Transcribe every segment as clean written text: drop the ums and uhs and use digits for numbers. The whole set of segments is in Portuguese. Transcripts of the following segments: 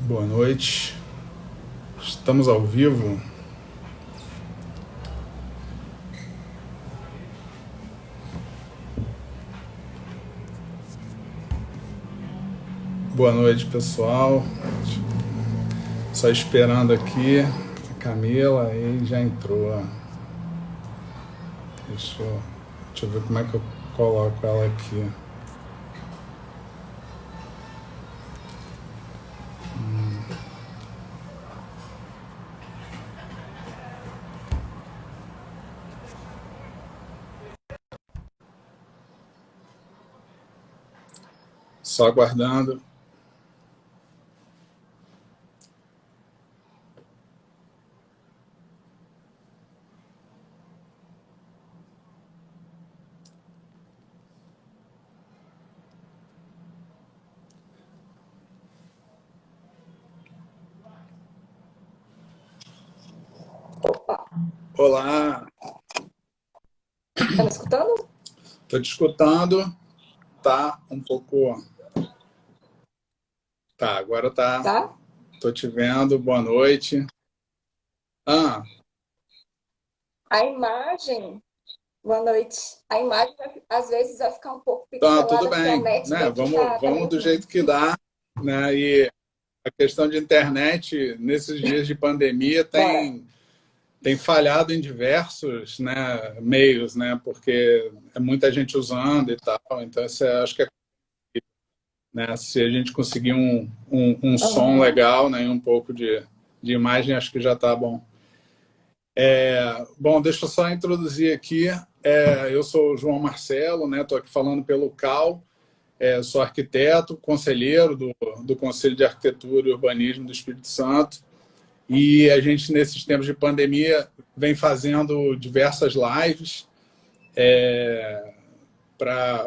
Boa noite, estamos ao vivo. Boa noite, pessoal. Só esperando aqui a Camila, aí já entrou. Deixa eu ver como é que eu coloco ela aqui. Só aguardando. Opa, Olá, tá me escutando? tô te escutando. Tá um pouco. Tá, agora tá. Tá? Tô te vendo. Boa noite. Ah, A imagem, boa noite. A imagem às vezes vai ficar um pouco tá, tudo pixelada porque a bem, net né? daqui Vamos, tá vamos meio do ruim. jeito que dá, né? E a questão de internet, nesses dias de pandemia, Bora. tem falhado em diversos, né, meios, né? Porque é muita gente usando e tal. Então, acho que né, se a gente conseguir um som Aham. legal, né, e um pouco de imagem, acho que já está bom. Bom, deixa eu só introduzir aqui. Eu sou o João Marcelo, né? Estou aqui falando pelo CAL. Sou arquiteto, conselheiro do Conselho de Arquitetura e Urbanismo do Espírito Santo. E a gente, nesses tempos de pandemia, vem fazendo diversas lives para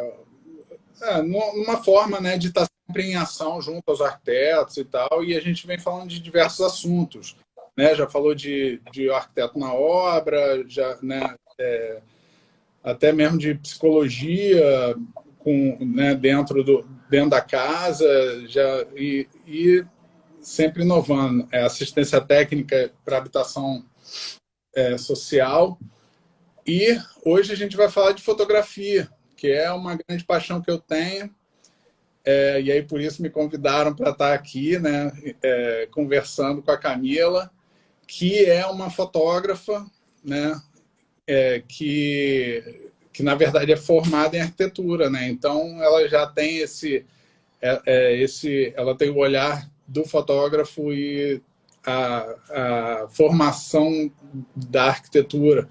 numa forma, né, de estar sempre em ação junto aos arquitetos e tal. E a gente vem falando de diversos assuntos. Né? Já falou de arquiteto na obra, já, né, até mesmo de psicologia né, dentro da casa, e sempre inovando. Assistência técnica para habitação social. E hoje a gente vai falar de fotografia, que é uma grande paixão que eu tenho. E aí por isso me convidaram para estar aqui, né, conversando com a Camila, que é uma fotógrafa, né, que na verdade é formada em arquitetura, né? Então ela já tem ela tem o olhar do fotógrafo e a formação da arquitetura.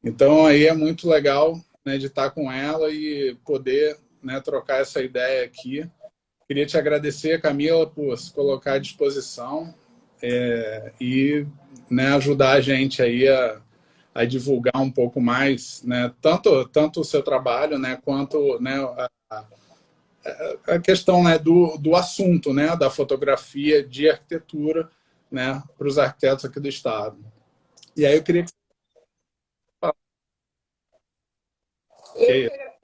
Então aí é muito legal, né, de estar com ela e poder, né, trocar essa ideia aqui. Queria te agradecer, Camila, por se colocar à disposição e, né, ajudar a gente aí a divulgar um pouco mais, né, tanto o seu trabalho, né, quanto, né, a questão, né, do assunto, né, da fotografia de arquitetura, né, para os arquitetos aqui do estado. E aí eu queria que você falasse.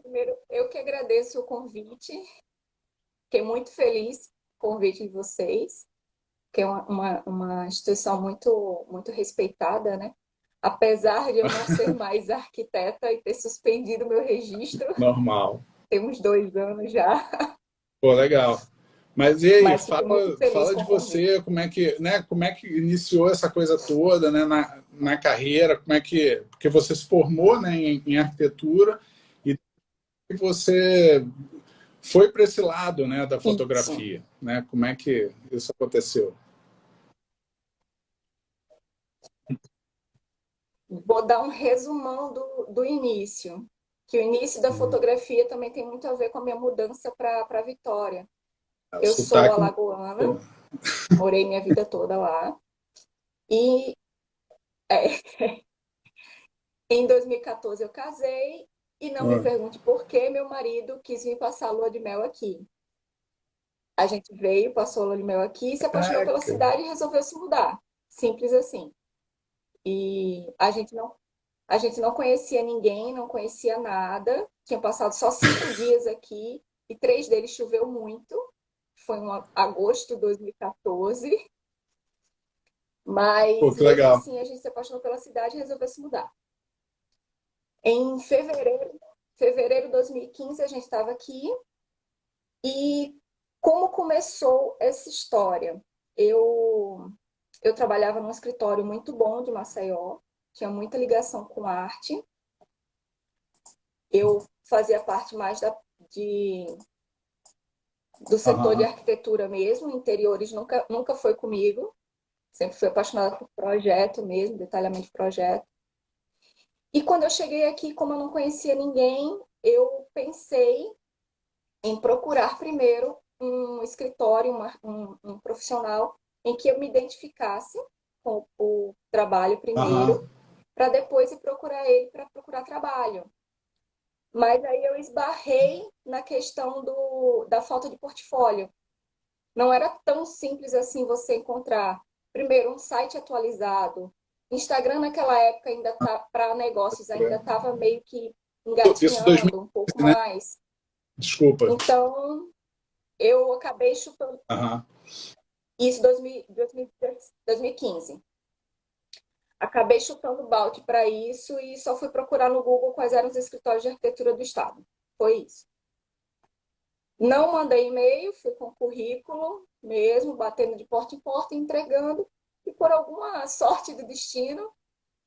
Primeiro, eu que agradeço o convite. Fiquei muito feliz com o convite de vocês, que é uma instituição muito respeitada, né? Apesar de eu não ser mais arquiteta e ter suspendido meu registro, Normal. tem uns 2 anos já, Pô, legal. Mas e aí, mas fiquei muito feliz fala com de o convite. você, como é que, né, como é que iniciou essa coisa toda, né, na carreira, como é que, porque você se formou, né, em arquitetura e você foi para esse lado, né, da Isso. fotografia, né? Como é que isso aconteceu? Vou dar um resumão do início, que o início da fotografia também tem muito a ver com a minha mudança para Vitória. O Eu sou sotaque alagoana, morei minha vida toda lá, e em 2014 eu casei, e não me pergunte por que meu marido quis vir passar a lua de mel aqui. A gente veio, passou a lua de mel aqui, se apaixonou pela caraca, cidade e resolveu se mudar. Simples assim. E a gente não conhecia ninguém, não conhecia nada. Tinha passado só 5 dias aqui e 3 deles choveu muito. foi em agosto de 2014, mas Pô, que mesmo legal. assim a gente se apaixonou pela cidade e resolveu se mudar. Em fevereiro de 2015 a gente estava aqui e como começou essa história? Eu trabalhava num escritório muito bom de Maceió, tinha muita ligação com arte. Eu fazia parte mais do setor de Aham. arquitetura mesmo, interiores nunca foi comigo, sempre fui apaixonada por projeto mesmo, detalhamento de projeto. E quando eu cheguei aqui, como eu não conhecia ninguém, eu pensei em procurar primeiro um escritório, um profissional em que eu me identificasse com o trabalho primeiro, Aham. para depois ir procurar ele para procurar trabalho. Mas aí eu esbarrei na questão da falta de portfólio. Não era tão simples assim você encontrar, primeiro, um site atualizado. Instagram naquela época ainda tá, para negócios ainda estava meio que Isso 2015, engatinhando um pouco né? mais. Desculpa. Então, eu acabei chutando Aham. isso em 2015. Acabei chutando balde para isso e só fui procurar no Google quais eram os escritórios de arquitetura do estado. Foi isso. Não mandei e-mail, fui com currículo mesmo, batendo de porta em porta, entregando. E por alguma sorte do destino, Ah,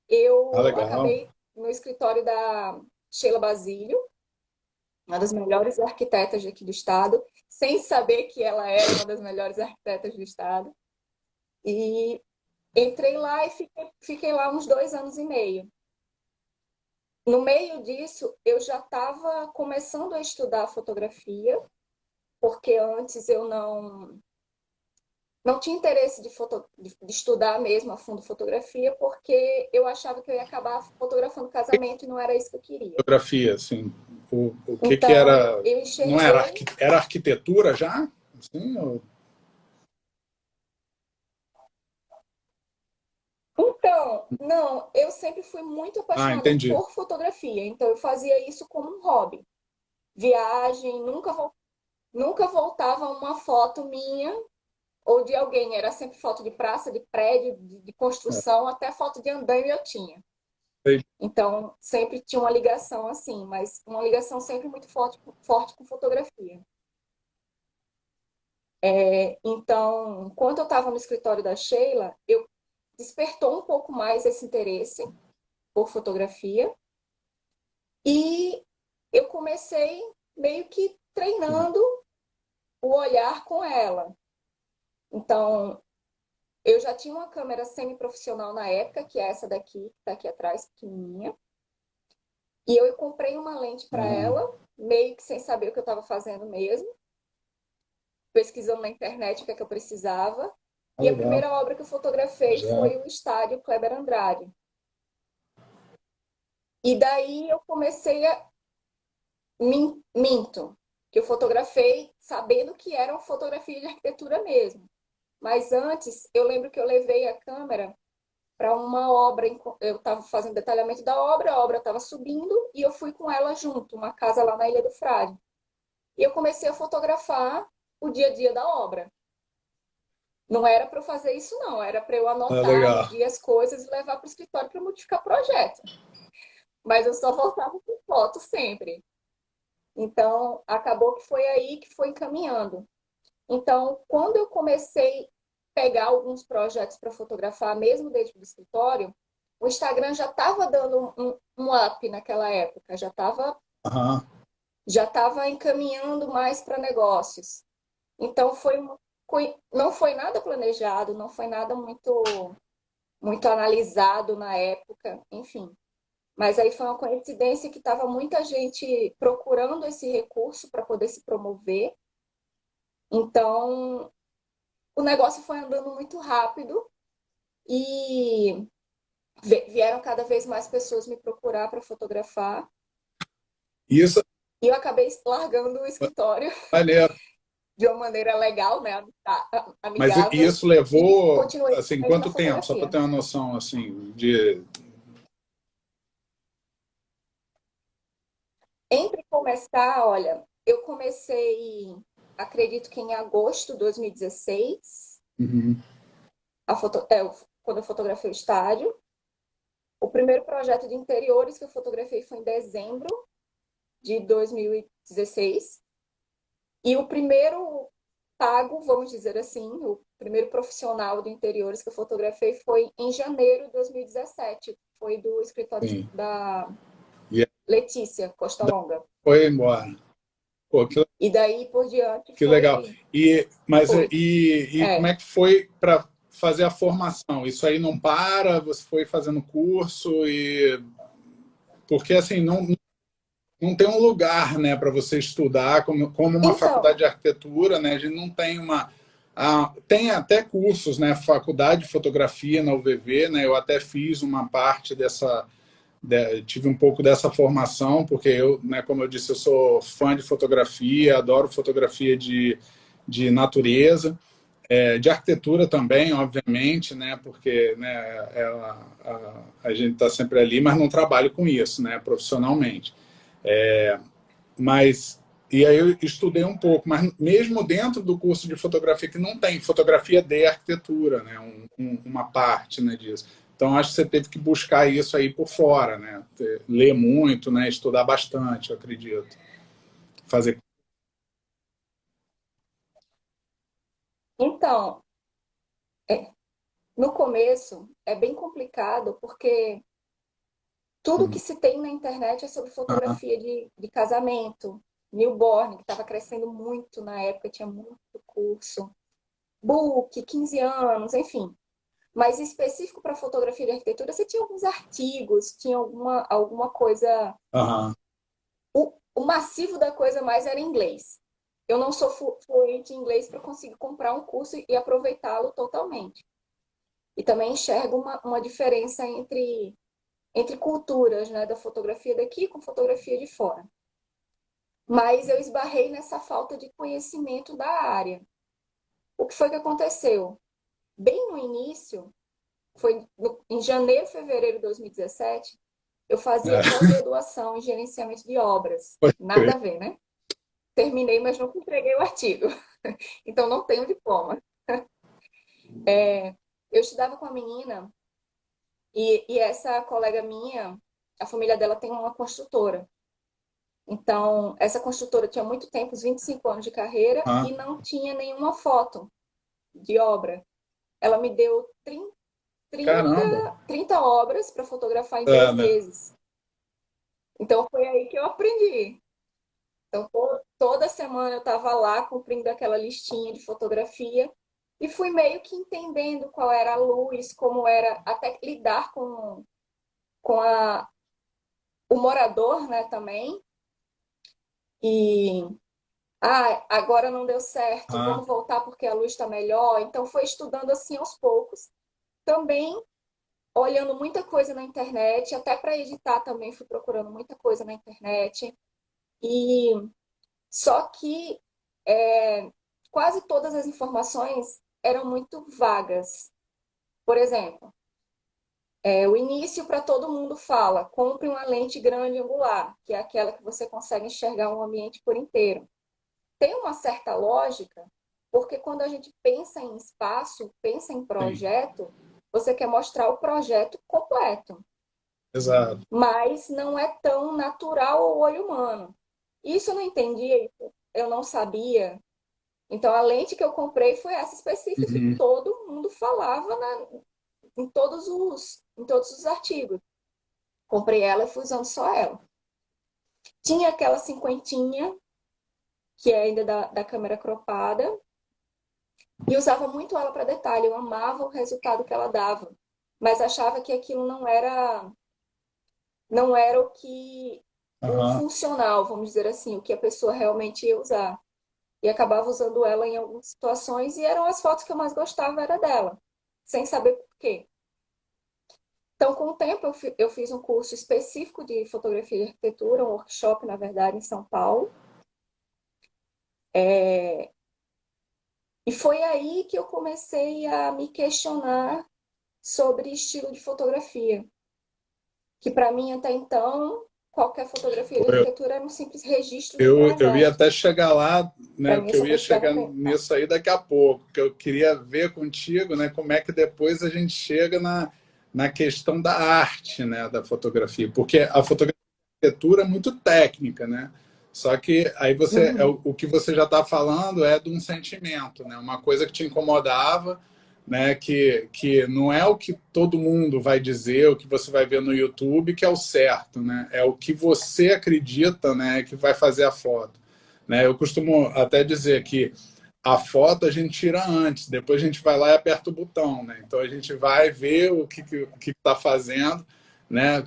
eu legal. acabei no escritório da Sheila Basílio, uma das melhores arquitetas aqui do estado, sem saber que ela era uma das melhores arquitetas do estado. E entrei lá e fiquei lá uns 2 anos e meio. No meio disso, eu já estava começando a estudar fotografia, porque antes eu não tinha interesse de estudar mesmo a fundo fotografia, porque eu achava que eu ia acabar fotografando casamento e não era isso que eu queria. Fotografia, assim. O que Então, era. eu Não era, enxerguei. era arquitetura já? Assim, Então, não, eu sempre fui muito Ah, apaixonada entendi. por fotografia, então eu fazia isso como um hobby. Viagem, nunca voltava uma foto minha ou de alguém, era sempre foto de praça, de prédio, de É, construção, até foto de andaime eu tinha. sei. Então, sempre tinha uma ligação assim, mas uma ligação sempre muito forte com fotografia. Então, quando eu estava no escritório da Sheila, eu despertou um pouco mais esse interesse por fotografia e eu comecei meio que treinando o olhar com ela. Então, eu já tinha uma câmera semi-profissional na época, que é essa daqui, que está aqui atrás, pequenininha. E eu comprei uma lente para Aham. ela, meio que sem saber o que eu estava fazendo mesmo, pesquisando na internet o que é que eu precisava. Ah, E a legal. primeira obra que eu fotografei Já. foi o estádio Kleber Andrade. E daí eu comecei a minto, que eu fotografei sabendo que era uma fotografia de arquitetura mesmo. Mas antes, eu lembro que eu levei a câmera para uma obra, eu estava fazendo detalhamento da obra, a obra estava subindo e eu fui com ela junto, uma casa lá na Ilha do Frade. E eu comecei a fotografar o dia a dia da obra. Não era para eu fazer isso, não, era para eu Ah, anotar, legal. medir as coisas e levar para o escritório para modificar o projeto. Mas eu só voltava com foto sempre. Então, acabou que foi aí que foi encaminhando. Então, quando eu comecei a pegar alguns projetos para fotografar, mesmo dentro do escritório, o Instagram já estava dando um up naquela época, Aham. já estava encaminhando mais para negócios. Então, não foi nada planejado, não foi nada muito analisado na época, enfim. Mas aí foi uma coincidência que estava muita gente procurando esse recurso para poder se promover. Então, o negócio foi andando muito rápido e vieram cada vez mais pessoas me procurar para fotografar. Isso E eu acabei largando o escritório é maneiro. de uma maneira legal, né, Mas amigável, isso e levou, continuei assim, somente na quanto tempo? Só para fotografia. ter uma noção, assim, de... Entre começar, olha, eu comecei. acredito que em agosto de 2016, Uhum. quando eu fotografei o estádio. O primeiro projeto de interiores que eu fotografei foi em dezembro de 2016. E o primeiro pago, vamos dizer assim, o primeiro profissional de interiores que eu fotografei foi em janeiro de 2017. Foi do escritório Sim. da E aí Letícia Costa Longa. foi embora. Pô, E daí por diante que legal. foi. E como É. é que foi para fazer a formação? Isso aí não para? Você foi fazendo curso e porque assim não tem um lugar, né, para você estudar como uma faculdade Então, de arquitetura, né? A gente não tem uma tem até cursos, né? Faculdade de fotografia na UVV, né? Eu até fiz uma parte tive um pouco dessa formação, porque eu, né, como eu disse, eu sou fã de fotografia, adoro fotografia de natureza, de arquitetura também, obviamente, né, porque né, a gente está sempre ali, mas não trabalho com isso, né, profissionalmente. Mas e aí eu estudei um pouco, mas mesmo dentro do curso de fotografia que não tem fotografia de arquitetura, né, uma parte, né, disso. Então acho que você teve que buscar isso aí por fora, né, ler muito, né, estudar bastante, eu acredito, fazer. então, no começo é bem complicado porque tudo que se tem na internet é sobre Ah, fotografia de casamento, newborn, que estava crescendo muito na época, tinha muito curso, book, 15 anos, enfim. Mas específico para fotografia de arquitetura, você tinha alguns artigos, tinha alguma coisa. aham, O massivo da coisa mais era inglês. Eu não sou fluente em inglês para conseguir comprar um curso e aproveitá-lo totalmente. E também enxergo uma diferença entre culturas, né, da fotografia daqui com fotografia de fora. Mas eu esbarrei nessa falta de conhecimento da área. O que foi que aconteceu? Bem no início, em janeiro, fevereiro de 2017, eu fazia é, pós-graduação em gerenciamento de obras. pode Nada crer. a ver, né? Terminei, mas não entreguei o artigo. Então não tenho diploma. Eu estudava com a menina e essa colega minha, a família dela tem uma construtora. Então, essa construtora tinha muito tempo, uns 25 anos de carreira, Ah, e não tinha nenhuma foto de obra. Ela me deu 30, caramba, 30 obras para fotografar em é, 2 né? meses. Então, foi aí que eu aprendi. Então, toda semana eu estava lá cumprindo aquela listinha de fotografia e fui meio que entendendo qual era a luz, como era até lidar com o morador, né, também. E agora não deu certo, Ah, vamos voltar porque a luz está melhor. Então foi estudando assim aos poucos. Também olhando muita coisa na internet, até para editar também fui procurando muita coisa na internet. E só que quase todas as informações eram muito vagas. Por exemplo, o início para todo mundo fala, compre uma lente grande angular, que é aquela que você consegue enxergar um ambiente por inteiro. Tem uma certa lógica, porque quando a gente pensa em espaço, pensa em sim, projeto, você quer mostrar o projeto completo, exato. mas não é tão natural ao olho humano. Isso eu não entendia, eu não sabia. Então a lente que eu comprei foi essa específica que Uhum. todo mundo falava em todos os artigos. Comprei ela e fui usando só ela. Tinha aquela cinquentinha, que é ainda da câmera cropada, e usava muito ela para detalhe. Eu amava o resultado que ela dava, mas achava que aquilo não era o Aham. funcional, vamos dizer assim, o que a pessoa realmente ia usar. E acabava usando ela em algumas situações e eram as fotos que eu mais gostava era dela, sem saber por quê. Então, com o tempo, eu fiz um curso específico de fotografia e arquitetura, um workshop, na verdade, em São Paulo. E foi aí que eu comecei a me questionar sobre estilo de fotografia, que para mim até então qualquer fotografia de arquitetura era um simples registro de Eu ia projeto. até chegar lá, né? Para mim, Porque eu essa ia profissão chegar não tem. nisso aí daqui a pouco, que eu queria ver contigo, né? Como é que depois a gente chega na questão da arte, né? Da fotografia, porque a fotografia de arquitetura é muito técnica, né? Só que aí você, Uhum. o que você já está falando é de um sentimento, né? Uma coisa que te incomodava, né? Que não é o que todo mundo vai dizer, o que você vai ver no YouTube, que é o certo, né? É o que você acredita, né? Que vai fazer a foto, né? Eu costumo até dizer que a foto a gente tira antes, depois a gente vai lá e aperta o botão, né? Então a gente vai ver o que está fazendo, né?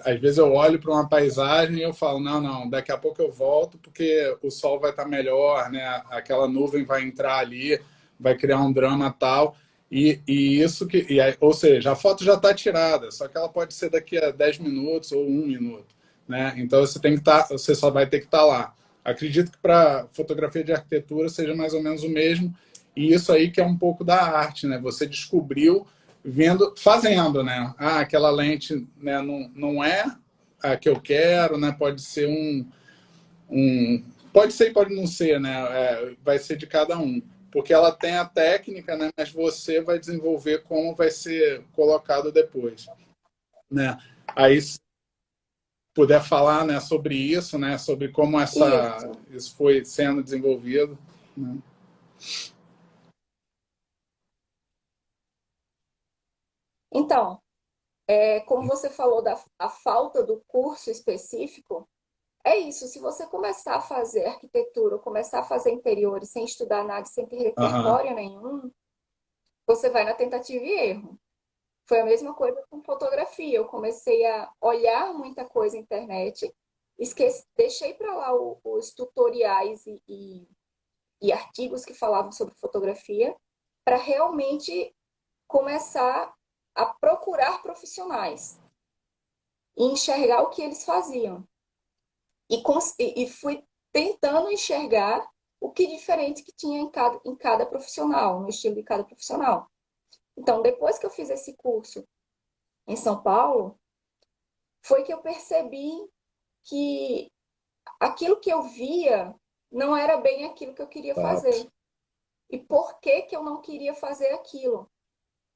Às vezes eu olho para uma paisagem e eu falo, não, daqui a pouco eu volto porque o sol vai estar melhor, né? Aquela nuvem vai entrar ali, vai criar um drama tal. E isso que, ou seja, a foto já está tirada, só que ela pode ser daqui a 10 minutos ou 1 minuto, né? Então você tem que você só vai ter que estar lá. Acredito que para fotografia de arquitetura seja mais ou menos o mesmo, e isso aí que é um pouco da arte, né? Você descobriu vendo, fazendo, né? Ah, aquela lente, né, não é a que eu quero, né? Pode ser pode ser e pode não ser, né? Vai ser de cada um, porque ela tem a técnica, né? Mas você vai desenvolver como vai ser colocado depois, né? Aí se puder falar, né, sobre isso, né? Sobre como Isso. isso foi sendo desenvolvido, né? Então, como você falou da a falta do curso específico, é isso. Se você começar a fazer arquitetura, ou começar a fazer interiores sem estudar nada, sem ter Aham. repertório nenhum, você vai na tentativa e erro. Foi a mesma coisa com fotografia. Eu comecei a olhar muita coisa na internet, deixei para lá os tutoriais e artigos que falavam sobre fotografia, para realmente começar a procurar profissionais e enxergar o que eles faziam. E fui tentando enxergar o que diferente que tinha em cada profissional, no estilo de cada profissional. Então, depois que eu fiz esse curso em São Paulo, foi que eu percebi que aquilo que eu via não era bem aquilo que eu queria Fato. fazer. E por que que eu não queria fazer aquilo?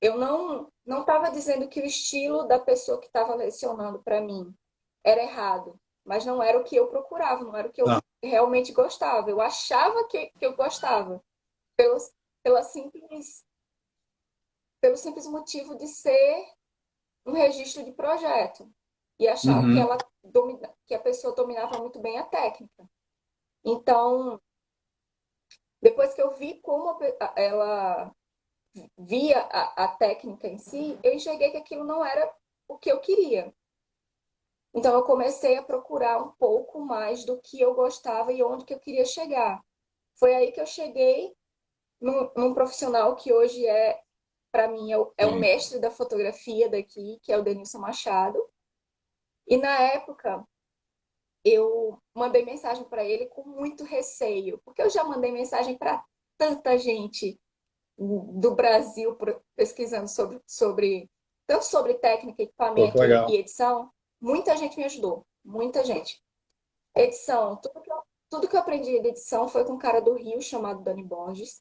Eu não estava dizendo que o estilo da pessoa que estava lecionando para mim era errado, mas não era o que eu procurava, não era o que eu Não. realmente gostava. Eu achava que eu gostava, pelo, pela simples, pelo simples motivo de ser um registro de projeto e achava que, Uhum. que a pessoa dominava muito bem a técnica. Então, depois que eu vi como ela via a técnica em si, eu enxerguei que aquilo não era o que eu queria. Então, eu comecei a procurar um pouco mais do que eu gostava e onde que eu queria chegar. Foi aí que eu cheguei num profissional que hoje para mim, é o Sim. mestre da fotografia daqui, que é o Denilson Machado. E na época, eu mandei mensagem para ele com muito receio, porque eu já mandei mensagem para tanta gente do Brasil pesquisando tanto sobre técnica, Pô, que equipamento e legal. edição. Muita gente me ajudou, muita gente. Edição, tudo que eu aprendi de edição foi com um cara do Rio chamado Dani Borges.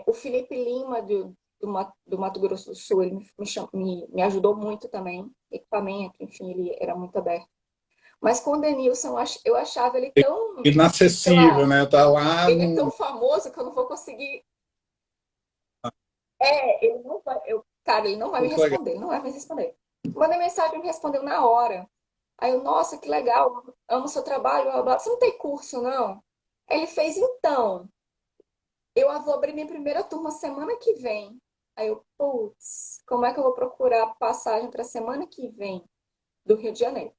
O Felipe Lima, do Mato Grosso do Sul, ele me ajudou muito também. Equipamento, enfim, ele era muito aberto. Mas com o Denilson, eu achava ele tão, sei Inacessível, lá, né? Tá lá ele é no. tão famoso que eu não vou conseguir. Ele não vai, cara, ele não vai me Pô, que legal. responder, ele não vai me responder. Mandei mensagem, ele me respondeu na hora. Aí eu, nossa, que legal, amo seu trabalho, blá, blá, blá. Você não tem curso, não? Aí ele fez, então, eu vou abrir minha primeira turma semana que vem. Aí eu, putz, como é que eu vou procurar passagem para semana que vem do Rio de Janeiro?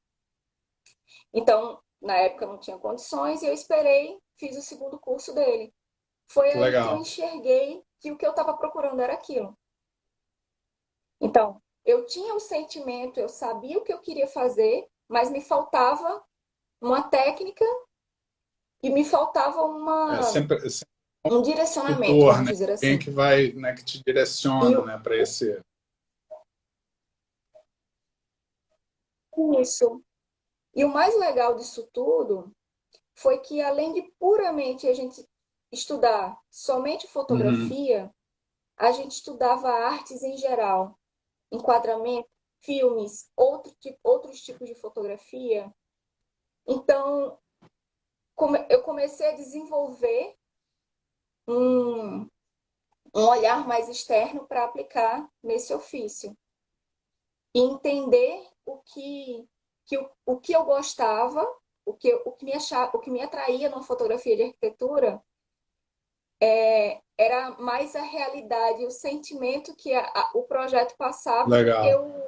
Então, na época eu não tinha condições e eu esperei, fiz o segundo curso dele. Foi Que aí que eu legal. enxerguei que o que eu estava procurando era aquilo. Então, eu tinha o sentimento, eu sabia o que eu queria fazer, mas me faltava uma técnica e me faltava Sempre um um direcionamento, tutor, vamos né? dizer Alguém assim. que vai, né, que te E direciona, né, para esse. Isso. E o mais legal disso tudo foi que, além de puramente a gente estudar somente Uhum. fotografia, a gente estudava artes em geral, enquadramento, filmes, outros tipos de fotografia. Então, eu comecei a desenvolver um, um olhar mais externo para aplicar nesse ofício e entender o que eu gostava, o que me atraía numa fotografia de arquitetura era mais a realidade, o sentimento que o projeto passava do que Legal.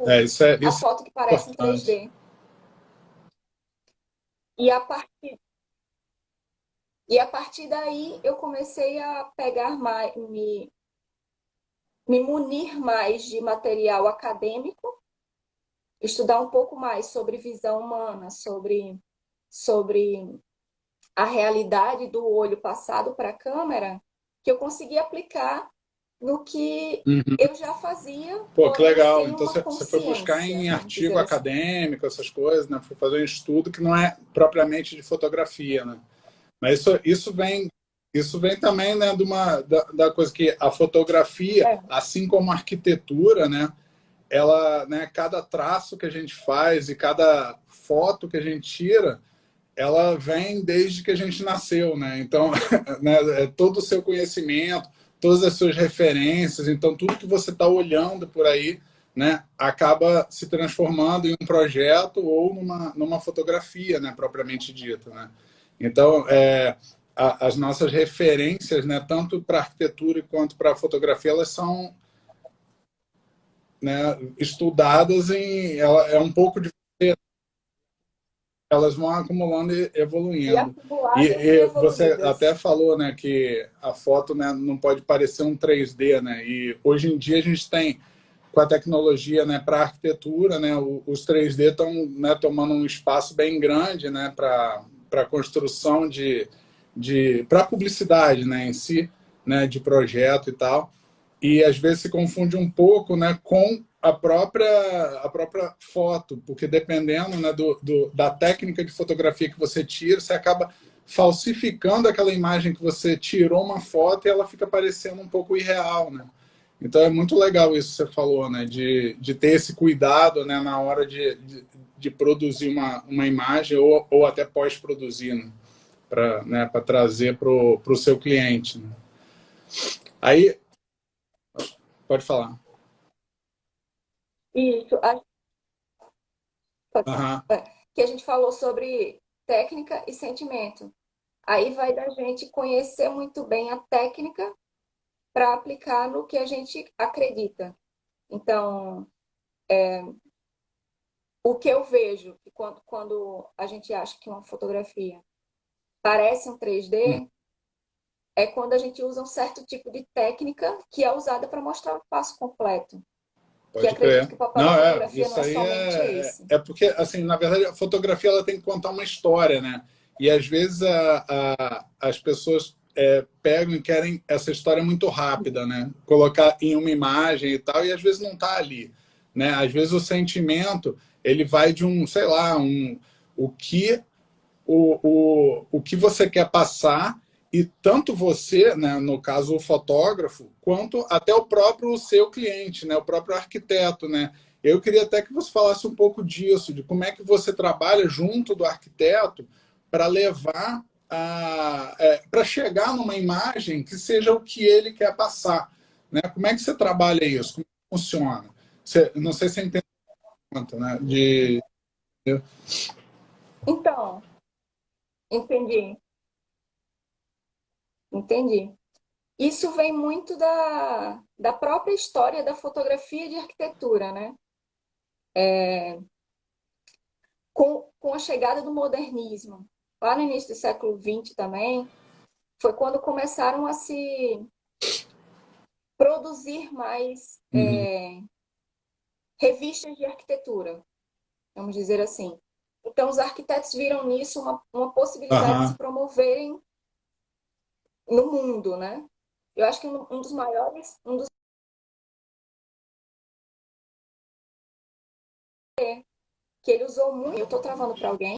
É, a isso foto que é parece em importante. 3D. E a partir, e a partir daí eu comecei a pegar mais, me munir mais de material acadêmico, estudar um pouco mais sobre visão humana, sobre a realidade do olho passado para a câmera, que eu consegui aplicar no que Uhum. eu já fazia, Pô, que porém legal. sem Então uma você foi buscar consciência, em vamos artigo dizer assim. acadêmico, essas coisas, né? Foi fazer um estudo que não é propriamente de fotografia, né? Mas isso vem também, né, da coisa que a fotografia, É, assim como a arquitetura, né, ela, né, cada traço que a gente faz e cada foto que a gente tira, ela vem desde que a gente nasceu, né? Então, né, todo o seu conhecimento, todas as suas referências, então tudo que você está olhando por aí, né, acaba se transformando em um projeto ou numa fotografia, né, propriamente dita, né? Então, as nossas referências, né, tanto para arquitetura quanto para fotografia, elas são, né, estudadas ela é um pouco de elas vão acumulando e e evoluindo. acumuladas e E você até evoluídas. falou, né, que a foto, né, não pode parecer um 3D, né? E hoje em dia a gente tem com a tecnologia, né, para arquitetura, né, os 3D estão, né, tomando um espaço bem grande, né, para construção para publicidade, né, em si, né, de projeto e tal. E às vezes se confunde um pouco, né, com a própria foto, porque dependendo, né, da técnica de fotografia que você tira, você acaba falsificando aquela imagem que você tirou uma foto e ela fica parecendo um pouco irreal, né? Então é muito legal isso que você falou, né, de ter esse cuidado, né, na hora de produzir uma imagem ou até pós-produzir, né, para trazer para o seu cliente. Né? Aí, pode falar. Isso, pode falar. Aham. Que a gente falou sobre técnica e sentimento. Aí vai da gente conhecer muito bem a técnica para aplicar no que a gente acredita. Então, o que eu vejo, que quando a gente acha que uma fotografia parece um 3D, é quando a gente usa um certo tipo de técnica que é usada para mostrar o passo completo. Que Pode acredito crer. que o papel da Não, fotografia não isso é aí somente esse. porque, assim, na verdade, a fotografia ela tem que contar uma história, né? E às vezes as pessoas pegam e querem essa história muito rápida, né? Colocar em uma imagem e tal, e às vezes não está ali, né? Às vezes o sentimento, ele vai de sei lá, o que o que você quer passar e tanto você, né, no caso o fotógrafo, quanto até o próprio seu cliente, né, o próprio arquiteto, né. Eu queria até que você falasse um pouco disso, de como é que você trabalha junto do arquiteto para levar para chegar numa imagem que seja o que ele quer passar, né? Como é que você trabalha isso? Como funciona? Não sei se você entende tanto, né? Então, entendi, entendi. Isso vem muito da própria história da fotografia de arquitetura, né? Com a chegada do modernismo, lá no início do século XX também, foi quando começaram a se produzir mais Uhum. revistas de arquitetura, vamos dizer assim. Então, os arquitetos viram nisso uma possibilidade de se Aham. promoverem no mundo, né? Eu acho que um dos maiores, que ele usou muito. Eu estou travando para alguém?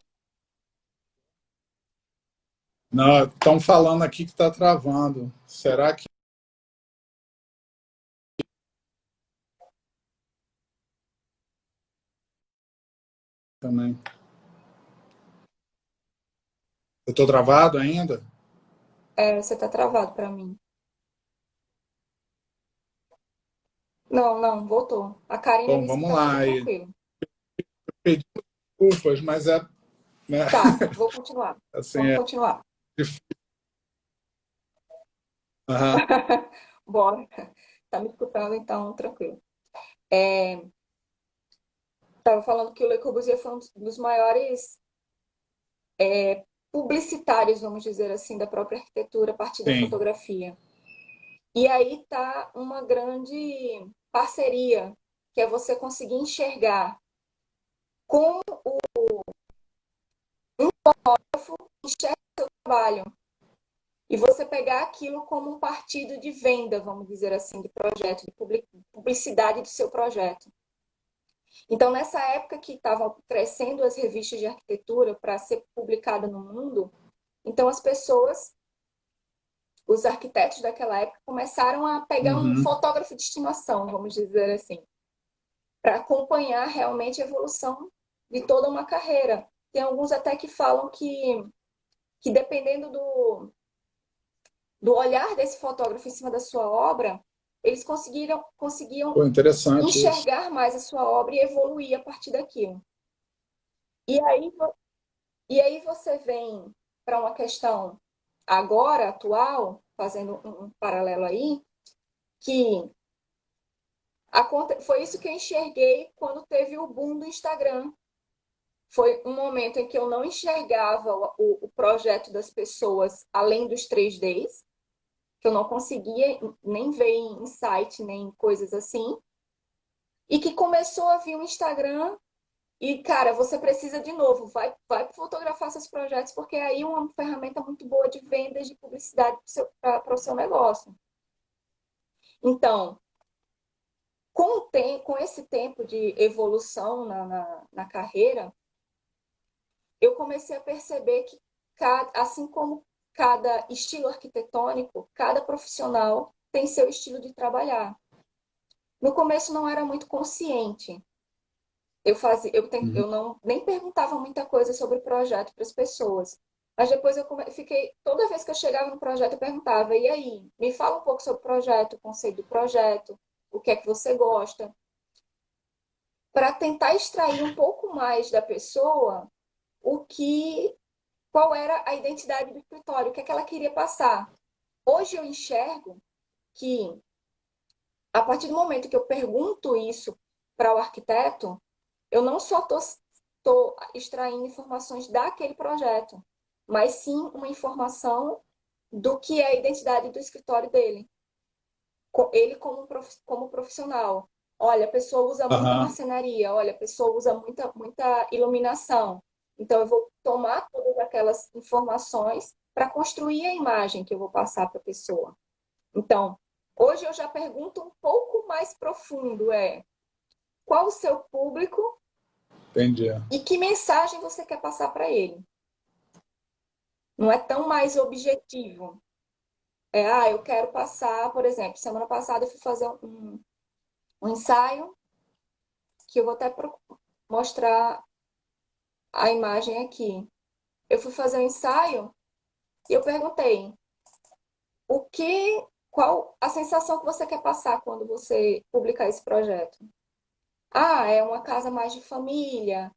Não, estão falando aqui que está travando. Será que também? Eu estou travado ainda? É, você está travado para mim. Não, não, voltou. A Karina Bom, disse que vamos está tudo lá. E tranquilo. pedi desculpas, mas é, né, Tá, vou continuar. assim, Vamos é continuar. difícil. Aham, Bora. Tá me escutando, então, tranquilo. Estava falando que o Le Corbusier foi um dos maiores publicitários, vamos dizer assim, da própria arquitetura a partir da sim. fotografia. E aí está uma grande parceria, que é você conseguir enxergar como enxerga o seu trabalho. E você pegar aquilo como um partido de venda, vamos dizer assim, de projeto, de publicidade do seu projeto. Então, nessa época que estavam crescendo as revistas de arquitetura para ser publicada no mundo, então as pessoas, os arquitetos daquela época, começaram a pegar um Uhum. fotógrafo de estimação, vamos dizer assim, para acompanhar realmente a evolução de toda uma carreira. Tem alguns até que falam que dependendo do olhar desse fotógrafo em cima da sua obra, eles conseguiam Pô, interessante isso. enxergar mais a sua obra e evoluir a partir daquilo. E aí, e aí você vem para uma questão agora, atual, fazendo um paralelo aí, que foi isso que eu enxerguei quando teve o boom do Instagram. Foi um momento em que eu não enxergava o projeto das pessoas além dos 3Ds, que eu não conseguia nem ver em site, nem coisas assim, e que começou a vir o Instagram e, cara, você precisa de novo, vai fotografar seus projetos, porque aí é uma ferramenta muito boa de vendas, de publicidade para o seu negócio. Então, com esse tempo de evolução na carreira, eu comecei a perceber que, assim como cada estilo arquitetônico, cada profissional tem seu estilo de trabalhar. No começo não era muito consciente. Uhum. Eu não nem perguntava muita coisa sobre o projeto para as pessoas. Mas depois fiquei, toda vez que eu chegava no projeto, eu perguntava, e aí, me fala um pouco sobre o projeto, o conceito do projeto, o que é que você gosta, para tentar extrair um pouco mais da pessoa qual era a identidade do escritório, o que é que ela queria passar. Hoje eu enxergo que, a partir do momento que eu pergunto isso para o arquiteto, eu não só estou extraindo informações daquele projeto, mas sim uma informação do que é a identidade do escritório dele. Ele como profissional. Olha, a pessoa usa muita Aham. marcenaria, olha, a pessoa usa muita iluminação. Então, eu vou tomar todas aquelas informações para construir a imagem que eu vou passar para a pessoa. Então, hoje eu já pergunto um pouco mais profundo, qual o seu público Entendi. e que mensagem você quer passar para ele? Não é tão mais objetivo. Eu quero passar, por exemplo, semana passada eu fui fazer um ensaio, que eu vou até mostrar a imagem aqui. Eu fui fazer um ensaio e eu perguntei qual a sensação que você quer passar quando você publicar esse projeto? Ah, é uma casa mais de família,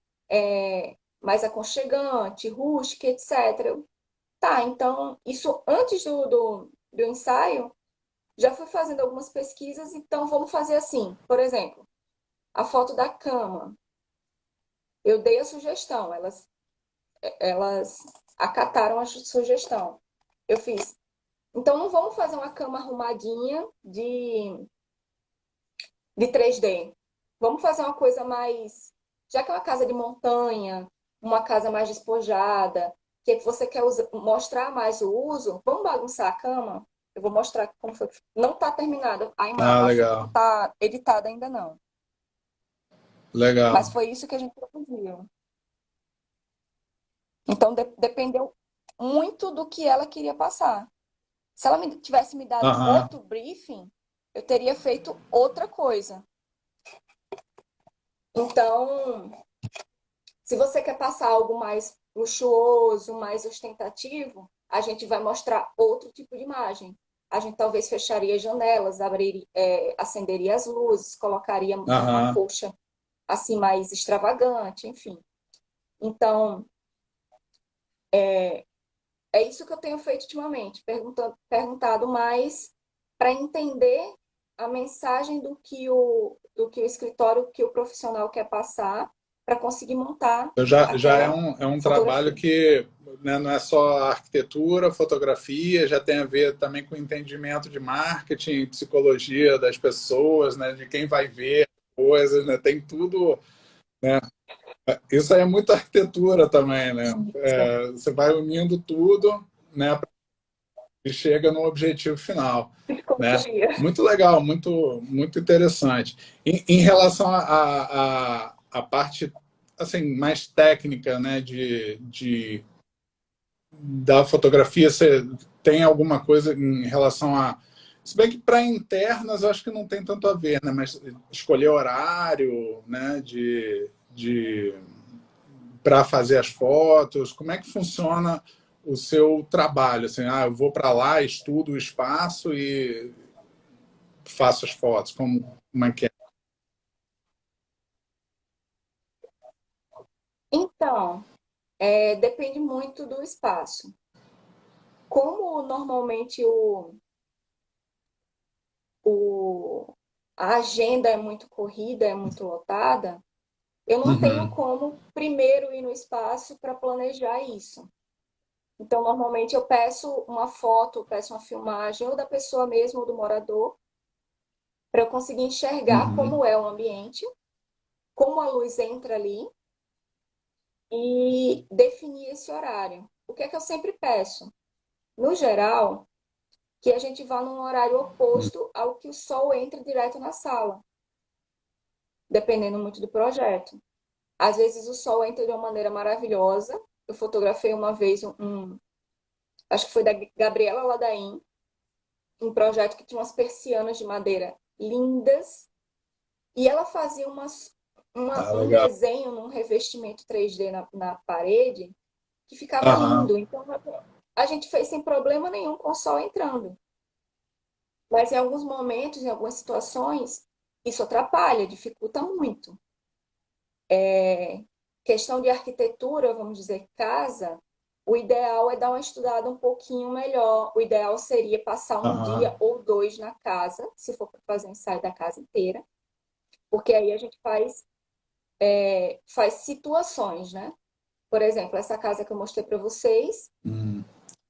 mais aconchegante, rústica, etc. Tá, então, isso antes do ensaio, já fui fazendo algumas pesquisas, então vamos fazer assim. Por exemplo, a foto da cama. Eu dei a sugestão, elas acataram a sugestão. Eu fiz. Então, não vamos fazer uma cama arrumadinha de 3D. Vamos fazer uma coisa mais. Já que é uma casa de montanha, uma casa mais despojada, que você quer mostrar mais o uso, vamos bagunçar a cama? Eu vou mostrar como foi. Não está terminada a imagem, Ah, acho que não legal. está editada ainda não. Mas Legal. foi isso que a gente produziu. Então, dependeu muito do que ela queria passar. Se ela tivesse me dado Aham, outro briefing, eu teria feito outra coisa. Então, se você quer passar algo mais luxuoso, mais ostentativo, a gente vai mostrar outro tipo de imagem. A gente talvez fecharia janelas, acenderia as luzes, colocaria uma aham. colcha assim mais extravagante, enfim. Então, é isso que eu tenho feito ultimamente, perguntado mais para entender a mensagem do que o escritório, que o profissional quer passar, para conseguir montar Já aquela é um trabalho fotografia. que, né, não é só arquitetura, fotografia, já tem a ver também com entendimento de marketing, psicologia das pessoas, né, de quem vai ver coisas, né, tem tudo, né? Isso aí é muita arquitetura também, né? Isso. Você vai unindo tudo, né, e chega no objetivo final, né? Psicologia. Muito legal, muito interessante. Em relação à parte assim mais técnica, né, da fotografia, você tem alguma coisa em relação a, se bem que para internas eu acho que não tem tanto a ver, né? Mas escolher horário, né? De para fazer as fotos, como é que funciona o seu trabalho? Assim, eu vou para lá, estudo o espaço e faço as fotos. Como é que é? Então, depende muito do espaço. Como normalmente o, a agenda é muito corrida, é muito lotada, eu não tenho Uhum, como primeiro ir no espaço para planejar isso. Então, normalmente eu peço uma foto, peço uma filmagem ou da pessoa mesmo, ou do morador, para eu conseguir enxergar uhum, como é o ambiente, como a luz entra ali e definir esse horário. O que é que eu sempre peço? No geral, que a gente vá num horário oposto ao que o sol entra direto na sala, dependendo muito do projeto. Às vezes o sol entra de uma maneira maravilhosa. Eu fotografei uma vez acho que foi da Gabriela Ladain, um projeto que tinha umas persianas de madeira lindas, e ela fazia um legal. desenho num revestimento 3D na parede que ficava Aham, lindo. Então a gente fez sem problema nenhum com o sol entrando. Mas em alguns momentos, em algumas situações, isso atrapalha, dificulta muito. Questão de arquitetura, vamos dizer, casa, o ideal é dar uma estudada um pouquinho melhor. O ideal seria passar um aham, dia ou dois na casa, se for para fazer um ensaio da casa inteira, porque aí a gente faz situações, né? Por exemplo, essa casa que eu mostrei para vocês, hum,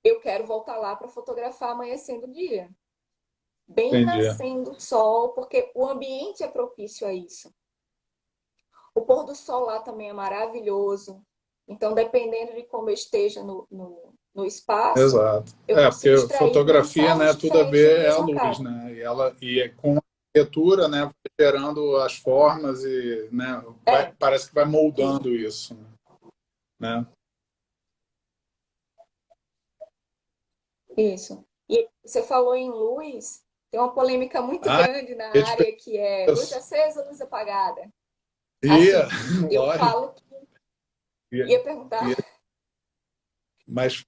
eu quero voltar lá para fotografar amanhecendo o dia, bem entendi. nascendo o sol, porque o ambiente é propício a isso. O pôr do sol lá também é maravilhoso. Então, dependendo de como eu esteja no espaço, Exato. eu consigo Porque extrair fotografia, mensagens né, tudo a diferentes na ver é a mesma luz, casa. né? E é com a arquitetura, né, gerando as formas e, né, É, parece que vai isso. moldando isso, né? Isso. E você falou em luz, tem uma polêmica muito Ah, grande na eu te área que é luz pergunto, acesa, luz apagada. ia, Assim, eu lógico, falo que ia, ia perguntar. ia, mas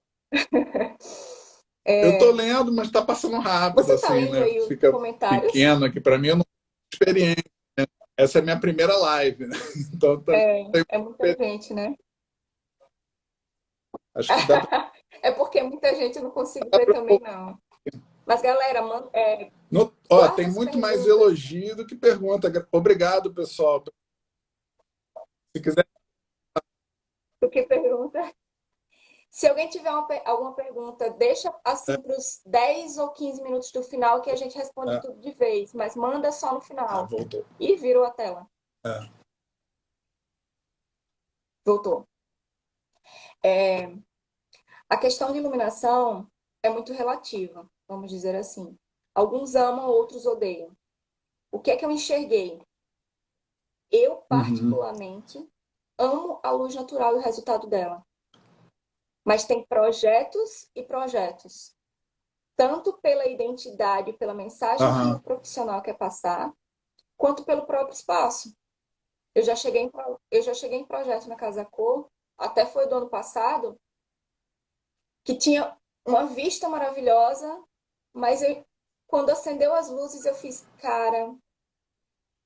eu tô É, lendo, mas tá passando rápido, você está assim, lendo né? aí os Fica comentários? pequeno aqui para mim, eu não tenho experiência. Essa é a minha primeira live, né? Então também É muita gente, né? acho que dá para. É porque muita gente eu não consigo ver também, não. Mas, galera, Tem guarda as muito mais perguntas elogio do que pergunta. Obrigado, pessoal. Se quiser. do que pergunta. Se alguém tiver alguma pergunta, deixa É, assim para os 10 ou 15 minutos do final que a gente responde é. tudo de vez, mas manda só no Ah, final. voltou. E virou a tela. É. Voltou. A questão de iluminação é muito relativa, vamos dizer assim. Alguns amam, outros odeiam. O que é que eu enxerguei? Eu, Uhum. particularmente, amo a luz natural e o resultado dela. Mas tem projetos e projetos. Tanto pela identidade, pela mensagem que o Aham. profissional quer passar, quanto pelo próprio espaço. Eu já cheguei em projeto na Casa Cor, até foi do ano passado, que tinha uma vista maravilhosa, mas quando acendeu as luzes eu fiz, cara,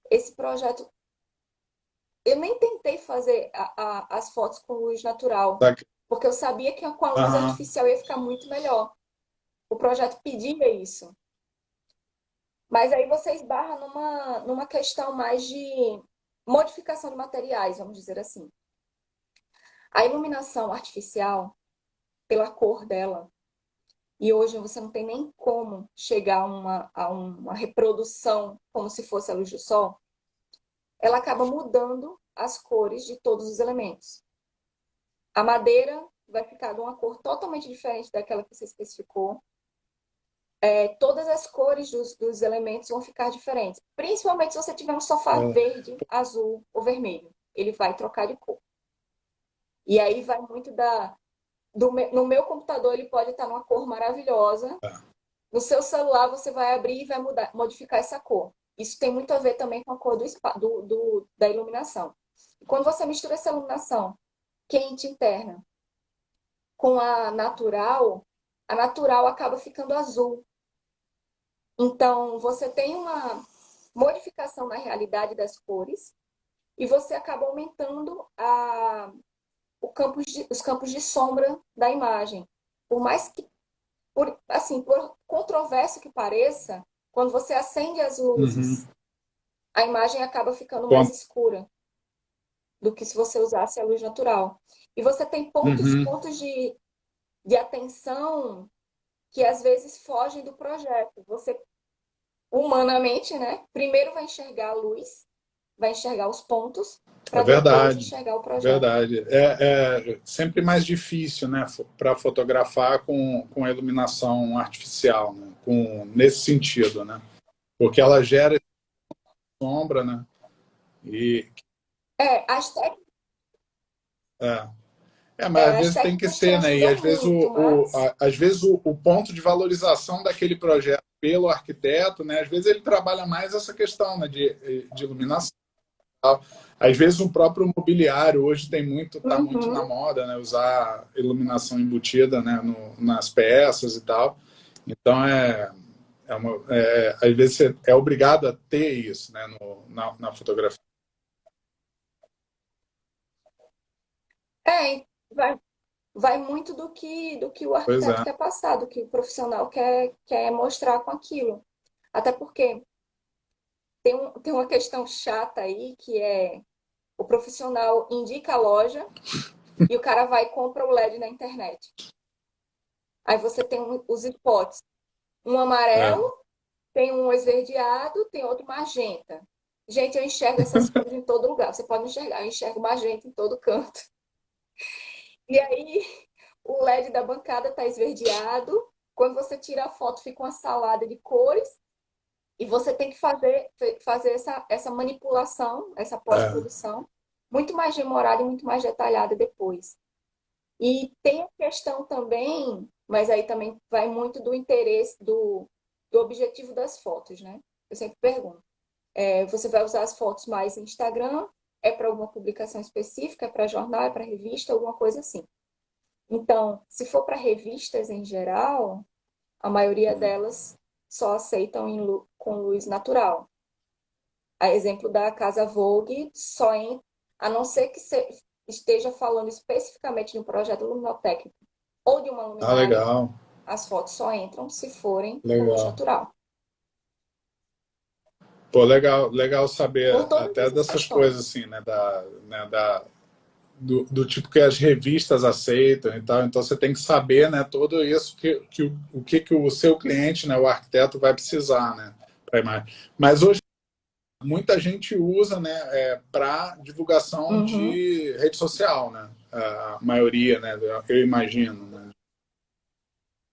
esse projeto. Eu nem tentei fazer as fotos com luz natural, Tá. porque eu sabia que com a luz Aham. artificial ia ficar muito melhor. O projeto pedia isso. Mas aí você esbarra numa questão mais de modificação de materiais, vamos dizer assim. A iluminação artificial, pela cor dela, e hoje você não tem nem como chegar a uma reprodução como se fosse a luz do sol, ela acaba mudando as cores de todos os elementos. A madeira vai ficar de uma cor totalmente diferente daquela que você especificou. Todas as cores dos elementos vão ficar diferentes. Principalmente se você tiver um sofá É, verde, azul ou vermelho. Ele vai trocar de cor. E aí vai muito no meu computador ele pode estar numa cor maravilhosa. No seu celular você vai abrir e vai modificar essa cor. Isso tem muito a ver também com a cor da iluminação. E quando você mistura essa iluminação quente interna com a natural acaba ficando azul. Então, você tem uma modificação na realidade das cores e você acaba aumentando os campos de sombra da imagem. Por mais que, por controverso que pareça, quando você acende as luzes, uhum. a imagem acaba ficando mais Bom, escura do que se você usasse a luz natural. E você tem pontos, uhum. pontos de atenção que às vezes fogem do projeto. Você, humanamente, né? Primeiro vai enxergar a luz, vai enxergar os pontos, É para depois verdade. enxergar o projeto. Verdade. É sempre mais difícil, né, para fotografar com iluminação artificial, né, nesse sentido, né? Porque ela gera sombra, né? E As, é, mas às as vezes tem que técnicas te ser, né? E ajudam muito, mas às vezes o ponto de valorização daquele projeto pelo arquiteto, né? Às vezes ele trabalha mais essa questão, né, de iluminação. Às vezes o próprio mobiliário hoje tá muito na uhum. moda, né? Usar iluminação embutida, né? Nas peças e tal. Então às vezes você é obrigado a ter isso, né? Na fotografia. Vai, vai muito do que o Pois arquiteto é. quer passar, do que o profissional quer mostrar com aquilo. Até porque tem uma questão chata aí, que é o profissional indica a loja e o cara vai e compra o LED na internet. Aí você tem os spots, um É, amarelo, tem um esverdeado, tem outro magenta. Gente, eu enxergo essas cores em todo lugar. Você pode enxergar, eu enxergo magenta em todo canto. E aí, o LED da bancada está esverdeado. Quando você tira a foto, fica uma salada de cores. E você tem que fazer essa manipulação, essa é, pós-produção, muito mais demorada e muito mais detalhada depois. E tem a questão também, mas aí também vai muito do interesse, do objetivo das fotos, né? Eu sempre pergunto. Você vai usar as fotos mais em Instagram? É para alguma publicação específica? É para jornal? É para revista? Alguma coisa assim. Então, se for para revistas em geral, a maioria delas só aceitam com luz natural. A exemplo da Casa Vogue, a não ser que esteja falando especificamente de um projeto luminotécnico ou de uma luminária, legal, as fotos só entram se forem com luz legal. natural. Pô, legal saber Por todas até essas dessas coisas questões. assim, do tipo que as revistas aceitam e tal. Então você tem que saber, né, tudo isso que o seu cliente, né, o arquiteto vai precisar, né, para imagem. Mas hoje muita gente usa, né, para divulgação Uhum. de rede social, né, a maioria, né, eu imagino, né.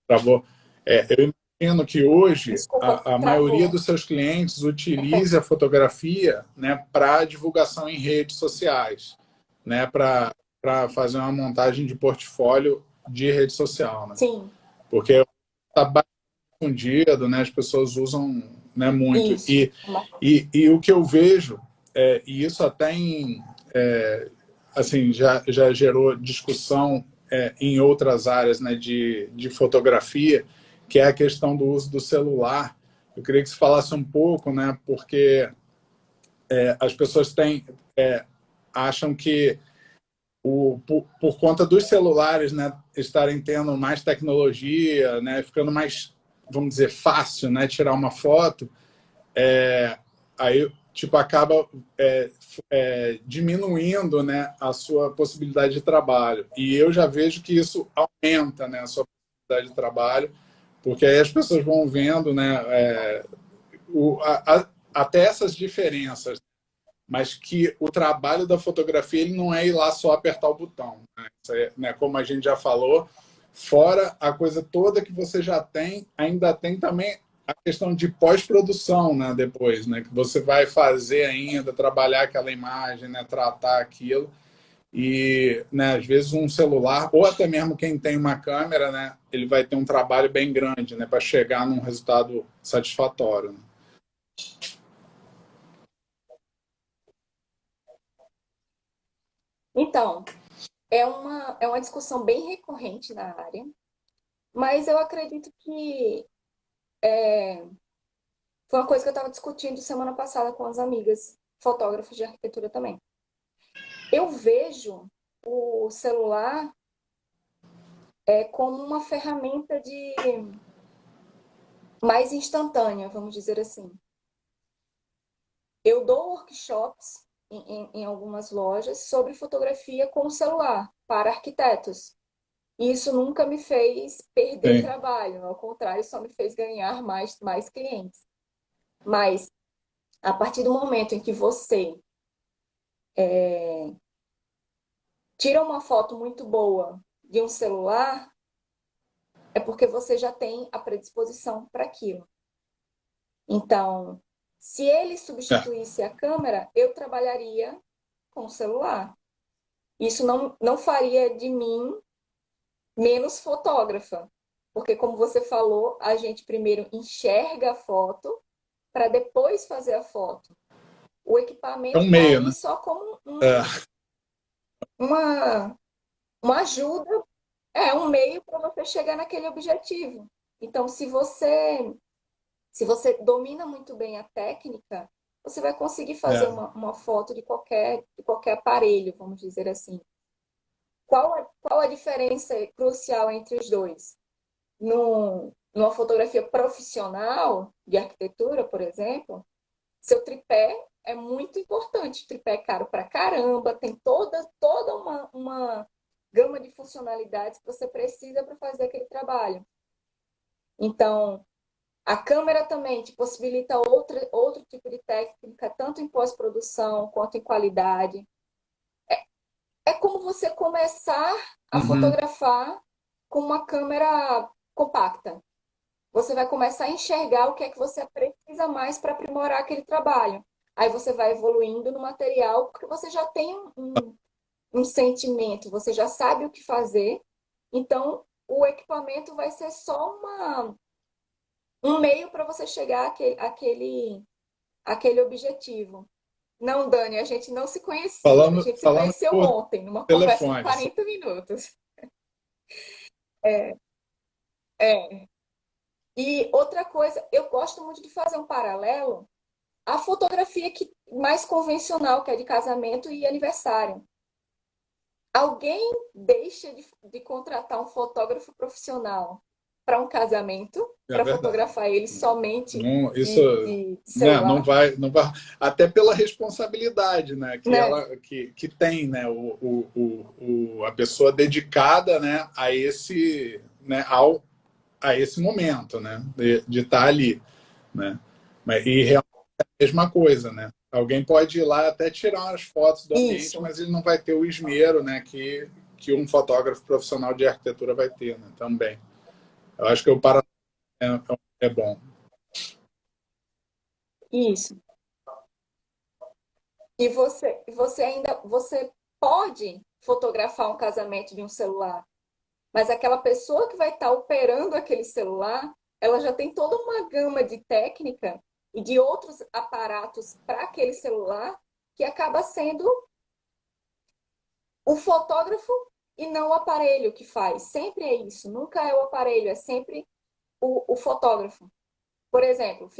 Pra, vo- eu imagino que hoje Desculpa, a maioria travou. dos seus clientes utilize a fotografia, né, para divulgação em redes sociais, né, para fazer uma montagem de portfólio de rede social, né? Sim, Porque está bastante difundido, né, as pessoas usam, né, muito. isso. E o que eu vejo, e isso até assim, já gerou discussão em outras áreas, né, de fotografia, que é a questão do uso do celular. Eu queria que você falasse um pouco, né, porque as pessoas acham que por conta dos celulares, né, estarem tendo mais tecnologia, né, ficando mais, vamos dizer, fácil, né, tirar uma foto, aí tipo acaba diminuindo, né, a sua possibilidade de trabalho. E eu já vejo que isso aumenta, né, a sua possibilidade de trabalho, porque aí as pessoas vão vendo, né, até essas diferenças, mas que o trabalho da fotografia ele não é ir lá só apertar o botão, né? Isso é, né, como a gente já falou, fora a coisa toda que você já tem, ainda tem também a questão de pós-produção, né, depois, né, que você vai fazer ainda, trabalhar aquela imagem, né, tratar aquilo. E, né, às vezes um celular, ou até mesmo quem tem uma câmera, né, ele vai ter um trabalho bem grande, né, para chegar num resultado satisfatório, né? Então, é uma discussão bem recorrente na área, mas eu acredito que foi uma coisa que eu estava discutindo semana passada com as amigas fotógrafas de arquitetura também. Eu vejo o celular como uma ferramenta de mais instantânea, vamos dizer assim. Eu dou workshops em algumas lojas sobre fotografia com o celular para arquitetos. E isso nunca me fez perder Sim. trabalho, ao contrário, só me fez ganhar mais clientes. Mas a partir do momento em que você tira uma foto muito boa de um celular, é porque você já tem a predisposição para aquilo. Então, se ele substituísse a câmera, eu trabalharia com o celular. Isso não faria de mim menos fotógrafa, porque, como você falou, a gente primeiro enxerga a foto para depois fazer a foto. O É equipamento um está meio, aí né? só como É, uma, uma ajuda, um meio para você chegar naquele objetivo. Então, se você domina muito bem a técnica, você vai conseguir fazer é. uma foto de qualquer aparelho, vamos dizer assim. Qual a diferença crucial entre os dois? Numa fotografia profissional de arquitetura, por exemplo, seu tripé é muito importante. O tripé é caro pra caramba, tem toda uma gama de funcionalidades que você precisa para fazer aquele trabalho. Então, a câmera também te possibilita outro tipo de técnica, tanto em pós-produção quanto em qualidade. É como você começar a Uhum. fotografar com uma câmera compacta. Você vai começar a enxergar o que é que você precisa mais para aprimorar aquele trabalho. Aí você vai evoluindo no material, porque você já tem um sentimento, você já sabe o que fazer. Então, o equipamento vai ser só um meio para você chegar àquele objetivo. Não, Dani, a gente não se conhecia. A Falando, gente se falando conheceu por ontem, numa conversa de telefone. 40 minutos. É, é. E outra coisa, eu gosto muito de fazer um paralelo à fotografia mais convencional, que é de casamento e aniversário. Alguém deixa de contratar um fotógrafo profissional para um casamento, É para verdade. fotografar ele somente Não, isso, de né, não celular, vai, não vai, até pela responsabilidade, né, que né? ela que tem, né, a pessoa dedicada, né, a esse, né, a esse momento, né, de estar ali, né, e realmente é a mesma coisa, né. Alguém pode ir lá até tirar umas fotos do ambiente, Isso. mas ele não vai ter o esmero, né, que um fotógrafo profissional de arquitetura vai ter, né, também. Eu acho que o paralelo é é bom. Isso. E você pode fotografar um casamento de um celular, mas aquela pessoa que vai estar operando aquele celular, ela já tem toda uma gama de técnica e de outros aparatos para aquele celular que acaba sendo o fotógrafo e não o aparelho que faz. Sempre é isso, nunca é o aparelho, é sempre o fotógrafo. Por exemplo,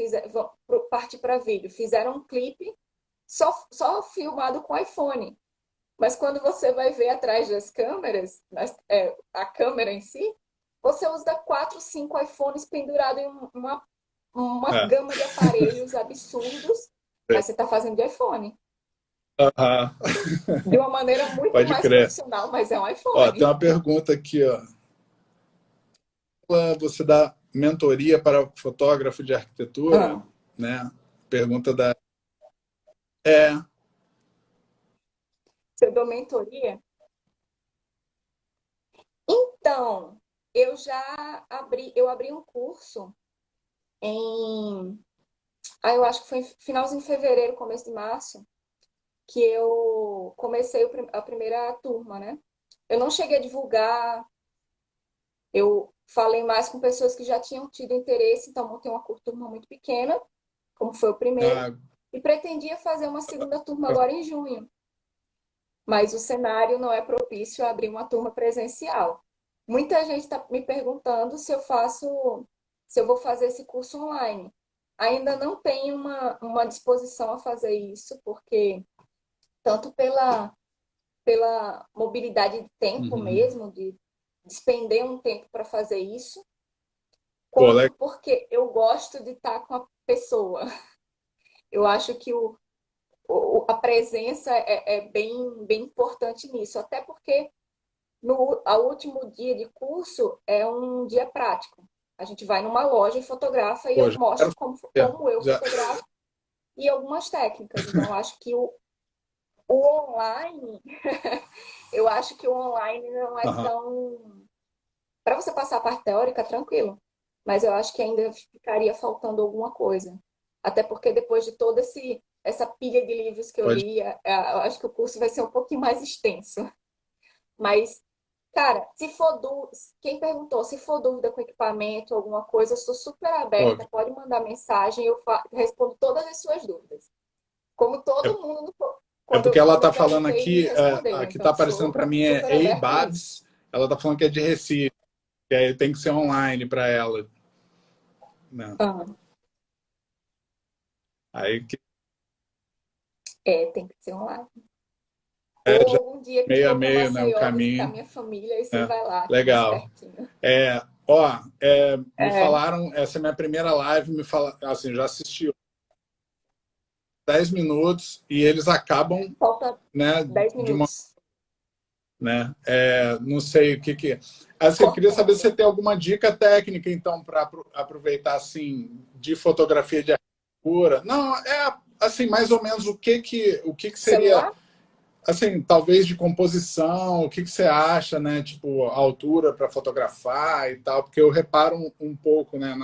partir para vídeo, fizeram um clipe só filmado com iPhone. Mas quando você vai ver atrás das câmeras, a câmera em si, você usa 4, 5 iPhones pendurados em uma É, gama de aparelhos absurdos, é. mas você está fazendo de iPhone. Aham. De uma maneira muito Pode mais crer. profissional, mas é um Ó, tem iPhone. uma pergunta aqui, ó. Você dá mentoria para fotógrafo de arquitetura, Ah, né? Pergunta da. É, se eu dou mentoria? Então, eu abri um curso em, eu acho que foi finalzinho de fevereiro, começo de março, que eu comecei a primeira turma, né? Eu não cheguei a divulgar, eu falei mais com pessoas que já tinham tido interesse, então montei uma turma muito pequena, como foi o primeiro, a, e pretendia fazer uma segunda turma agora em junho, mas o cenário não é propício a abrir uma turma presencial. Muita gente está me perguntando se eu vou fazer esse curso online. Ainda não tenho uma disposição a fazer isso, porque tanto pela mobilidade de tempo uhum. mesmo, de despender um tempo para fazer isso, Pô, quanto porque eu gosto de estar com a pessoa. Eu acho que a presença é bem importante nisso, até porque ao último dia de curso é um dia prático. A gente vai numa loja e fotografa e pô, eu já quero mostro fazer. como eu Já, fotografo e algumas técnicas. Então, eu acho que o online, eu acho que o online não é aham. tão. Para você passar a parte teórica, tranquilo. Mas eu acho que ainda ficaria faltando alguma coisa. Até porque depois de toda essa pilha de livros que eu Pode. li, eu acho que o curso vai ser um pouquinho mais extenso. Mas, cara, se for quem perguntou, se for dúvida com equipamento, alguma coisa, eu sou super Pô, aberta, pode mandar mensagem, eu respondo todas as suas dúvidas. Como é, todo mundo, é quando, porque eu- ela quando eu tá falando perguntei, me aqui, respondeu. aqui tá Então, aparecendo sou para mim é super aberta a isso. Babs. Ela tá falando que é de Recife, que aí tem que ser online para ela, né? Ah, Aí que tem que ser online. é Ou já algum dia que eu meio a for para meio, né? O Maceió visitar caminho, minha família, aí você né? vai lá, que é mais Legal. pertinho. Ó, me É, falaram, essa é a minha primeira live, me fala, assim, já assisti 10 minutos e eles acabam, falta né, 10 de uma, minutos. né, não sei o que que é. Assim, eu queria saber se Cortando. você tem alguma dica técnica, então, para aproveitar, assim, de fotografia de arquitetura. Não, assim, mais ou menos o que seria, Celular? assim, talvez de composição, o que você acha, né, tipo, a altura para fotografar e tal, porque eu reparo um pouco, né,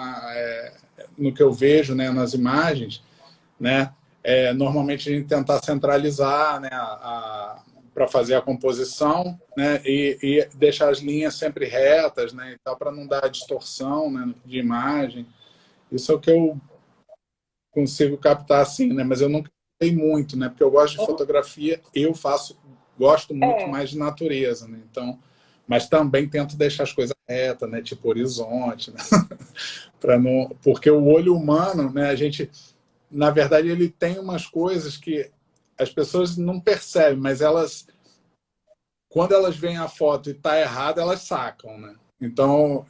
no que eu vejo, né, nas imagens, né? Normalmente a gente tentar centralizar, né, para fazer a composição, né, e deixar as linhas sempre retas, né, e tal, para não dar distorção, né, de imagem. Isso é o que eu consigo captar assim, né, mas eu nunca sei muito, né, porque eu gosto de fotografia, gosto muito É, mais de natureza, né, então, mas também tento deixar as coisas retas, né, tipo horizonte, né, para não, porque o olho humano, né, a gente na verdade, ele tem umas coisas que as pessoas não percebem, mas quando elas veem a foto e está errada, elas sacam, né? Então,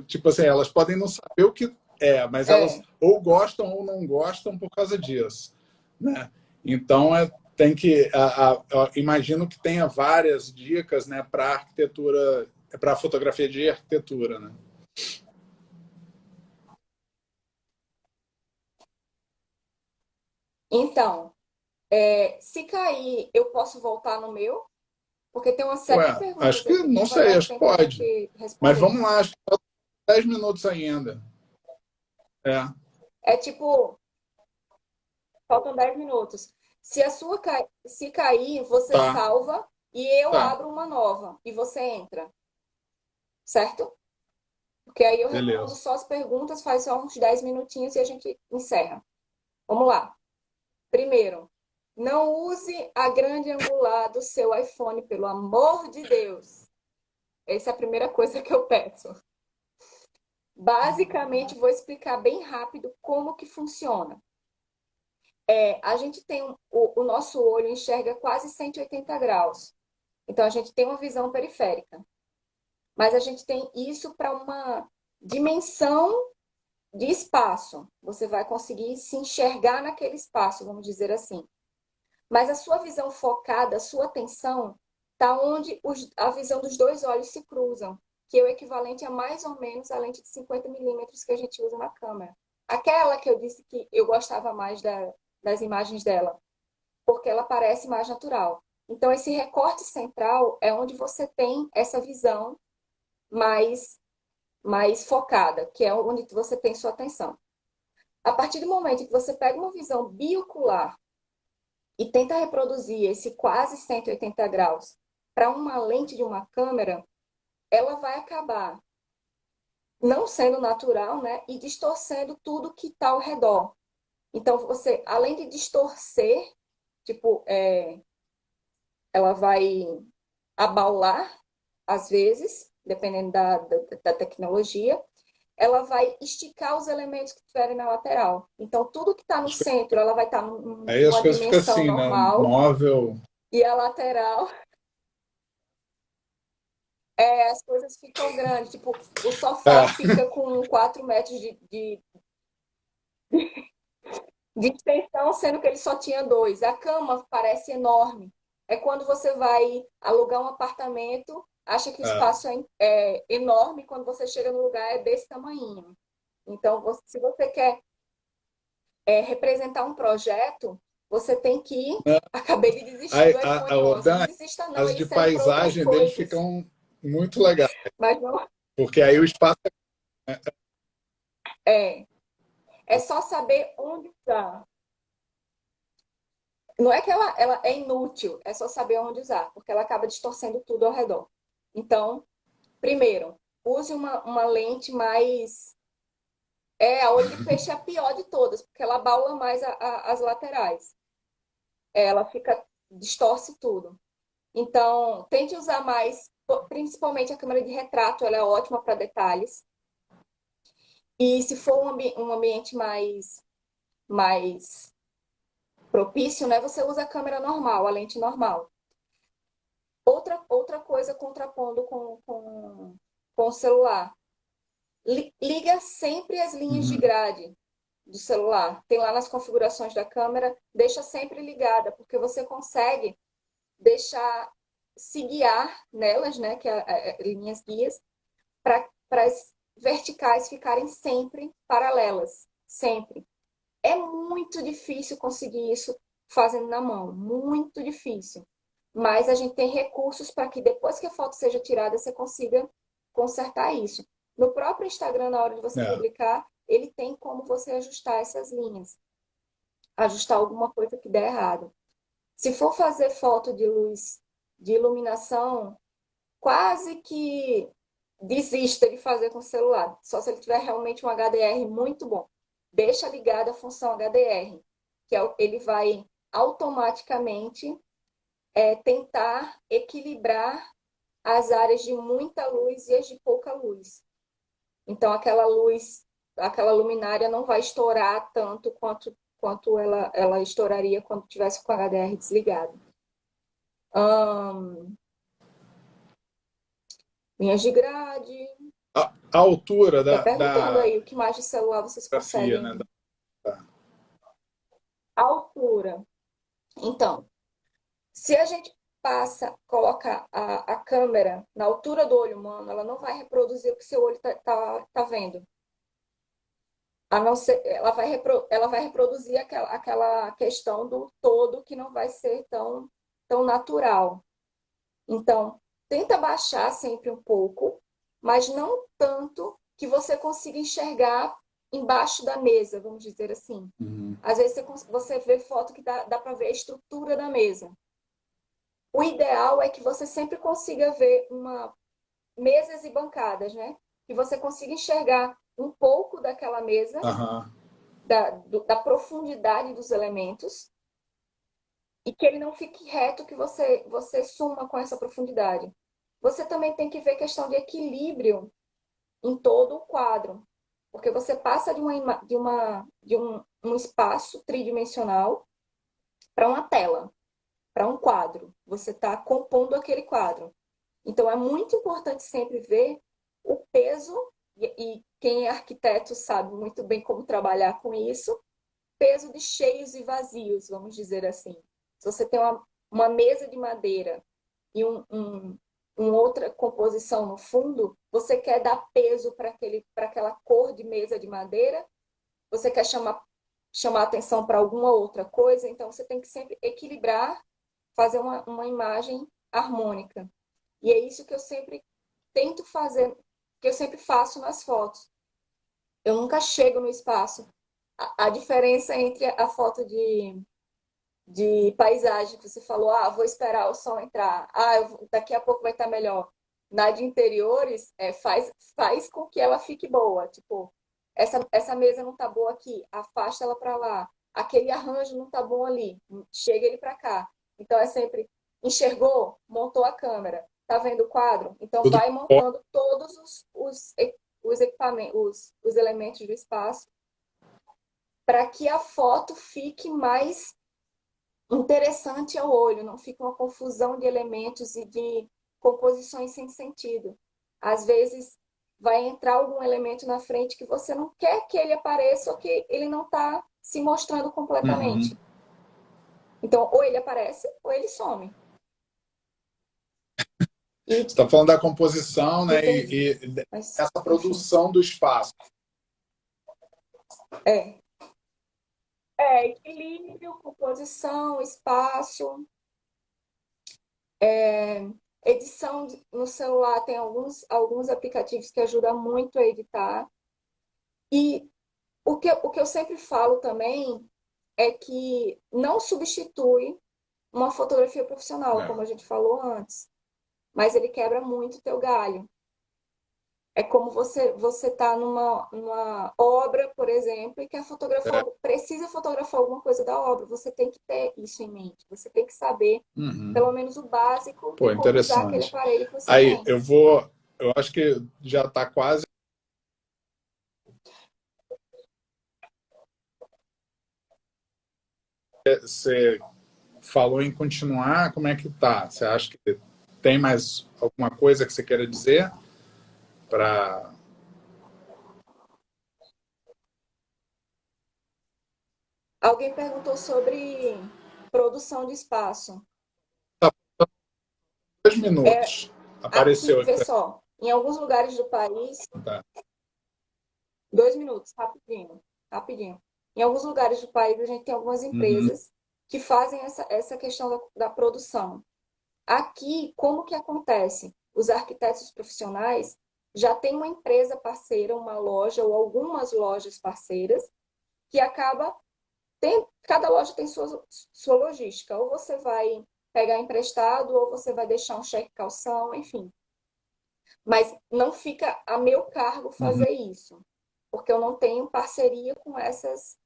tipo assim, elas podem não saber o que mas elas é. ou gostam ou não gostam por causa disso, né? Então, tem que, imagino que tenha várias dicas, né, para arquitetura, para fotografia de arquitetura, né? Então, se cair, eu posso voltar no meu? Porque tem uma série de Ué, acho perguntas que aqui que não não vai sei, dar acho que tempo da pode. gente Mas responder. vamos lá, 10 minutos ainda. É, É tipo, faltam 10 minutos. Se a sua se cair, você tá, salva e eu tá, abro uma nova e você entra, certo? Porque aí eu respondo beleza. só as perguntas, faz só uns 10 minutinhos e a gente encerra. Vamos lá. Primeiro, não use a grande angular do seu iPhone, pelo amor de Deus. Essa é a primeira coisa que eu peço. Basicamente, vou explicar bem rápido como que funciona. A gente tem o nosso olho enxerga quase 180 graus. Então, a gente tem uma visão periférica. Mas a gente tem isso para uma dimensão de espaço. Você vai conseguir se enxergar naquele espaço, vamos dizer assim. Mas a sua visão focada, a sua atenção, está onde a visão dos dois olhos se cruzam, que é o equivalente a mais ou menos a lente de 50 milímetros que a gente usa na câmera. Aquela que eu disse que eu gostava mais das imagens dela, porque ela parece mais natural. Então, esse recorte central é onde você tem essa visão mais, mais focada, que é onde você tem sua atenção. A partir do momento que você pega uma visão biocular e tenta reproduzir esse quase 180 graus para uma lente de uma câmera, ela vai acabar não sendo natural, né? E distorcendo tudo que está ao redor. Então, você, além de distorcer, tipo, ela vai abaular, às vezes, dependendo da tecnologia, ela vai esticar os elementos que estiverem na lateral. Então, tudo que está no centro, ela vai estar Aí as numa coisas ficam dimensão assim, né? normal, Móvel. e a lateral, as coisas ficam grandes. Tipo, o sofá É, fica com 4 metros de extensão, sendo que ele só tinha 2. A cama parece enorme. É quando você vai alugar um apartamento, acha que o é. espaço é enorme, quando você chega no lugar é desse tamanho. Então, se você quer representar um projeto, você tem que. Acabei de desistir Aí, do iPhone o 11. Não Dan, desista, não, as ele de serve para outras paisagem deles coisas. ficam muito legais, Mas não porque aí o espaço é. É só saber onde usar. Não é que ela é inútil, é só saber onde usar, porque ela acaba distorcendo tudo ao redor. Então, primeiro, use uma lente mais. A olho de peixe é a pior de todas, porque ela baula mais as laterais. Ela fica, distorce tudo. Então, tente usar mais, principalmente a câmera de retrato, ela é ótima para detalhes. E se for um ambiente mais propício, né, você usa a câmera normal, a lente normal. Outra coisa contrapondo com o celular. Liga sempre as linhas de uhum. grade do celular. Tem lá nas configurações da câmera, deixa sempre ligada, porque você consegue deixar se guiar nelas, né, que é linhas guias, para as verticais ficarem sempre paralelas, sempre. É muito difícil conseguir isso fazendo na mão, muito difícil. Mas a gente tem recursos para que depois que a foto seja tirada, você consiga consertar isso. No próprio Instagram, na hora de você É. publicar, ele tem como você ajustar essas linhas, ajustar alguma coisa que der errado. Se for fazer foto de luz, de iluminação, quase que desista de fazer com o celular, só se ele tiver realmente um HDR muito bom. Deixa ligada a função HDR, que ele vai automaticamente tentar equilibrar as áreas de muita luz e as de pouca luz. Então, aquela luz, aquela luminária não vai estourar tanto quanto ela estouraria quando tivesse com o HDR desligado. Linhas de grade. A altura Vai da, perguntando da aí o que mais de celular vocês fotografia, né? conseguem. Altura. Então, se a gente coloca a câmera na altura do olho humano, ela não vai reproduzir o que seu olho tá vendo. A não ser, ela vai reproduzir aquela questão do todo que não vai ser tão natural. Então, tenta baixar sempre um pouco, mas não tanto que você consiga enxergar embaixo da mesa, vamos dizer assim. Às vezes você vê foto que dá para ver a estrutura da mesa. O ideal é que você sempre consiga ver mesas e bancadas, né? Que você consiga enxergar um pouco daquela mesa, da profundidade dos elementos, e que ele não fique reto, que você suma com essa profundidade. Você também tem que ver questão de equilíbrio em todo o quadro, porque você passa de um espaço tridimensional para uma tela, para um quadro. Você está compondo aquele quadro. Então, é muito importante sempre ver o peso, e quem é arquiteto sabe muito bem como trabalhar com isso, peso de cheios e vazios, vamos dizer assim. Se você tem uma mesa de madeira e uma outra composição no fundo, você quer dar peso para aquela cor de mesa de madeira, você quer chamar atenção para alguma outra coisa, então você tem que sempre equilibrar, fazer uma imagem harmônica. E é isso que eu sempre tento fazer, que eu sempre faço nas fotos. Eu nunca chego no espaço. A diferença entre a foto de paisagem, que você falou, vou esperar o sol entrar, daqui a pouco vai estar melhor. Na de interiores, faz com que ela fique boa. Tipo, essa mesa não tá boa aqui, afasta ela para lá. Aquele arranjo não tá bom ali, chega ele para cá. Então é sempre, enxergou, montou a câmera, tá vendo o quadro? Então vai montando todos os equipamentos, os elementos do espaço, para que a foto fique mais interessante ao olho, não fica uma confusão de elementos e de composições sem sentido. Às vezes vai entrar algum elemento na frente que você não quer que ele apareça ou que ele não está se mostrando completamente. Então, ou ele aparece ou ele some. Você está falando da composição, né? E essa produção do espaço. Equilíbrio, composição, espaço. Edição no celular, tem alguns aplicativos que ajudam muito a editar. E o que eu sempre falo também é que não substitui uma fotografia profissional, como a gente falou antes, mas ele quebra muito o teu galho. É como você tá numa obra, por exemplo, e quer fotografar, precisa fotografar alguma coisa da obra. Você tem que ter isso em mente. Você tem que saber, pelo menos o básico, de como usar aquele aparelho que você tem. tem. Eu acho que já está quase. Você falou em continuar, como é que tá? Você acha que tem mais alguma coisa que você queira dizer para... Alguém perguntou sobre produção de espaço. 2 minutos. Apareceu aqui. Vê só, em alguns lugares do país... Tá. 2 minutos, rapidinho. Em alguns lugares do país, a gente tem algumas empresas que fazem essa questão da produção. Aqui, como que acontece? Os arquitetos profissionais já têm uma empresa parceira, uma loja ou algumas lojas parceiras, que acaba... cada loja tem sua logística. Ou você vai pegar emprestado, ou você vai deixar um cheque calção, enfim. Mas não fica a meu cargo fazer isso, porque eu não tenho parceria com essas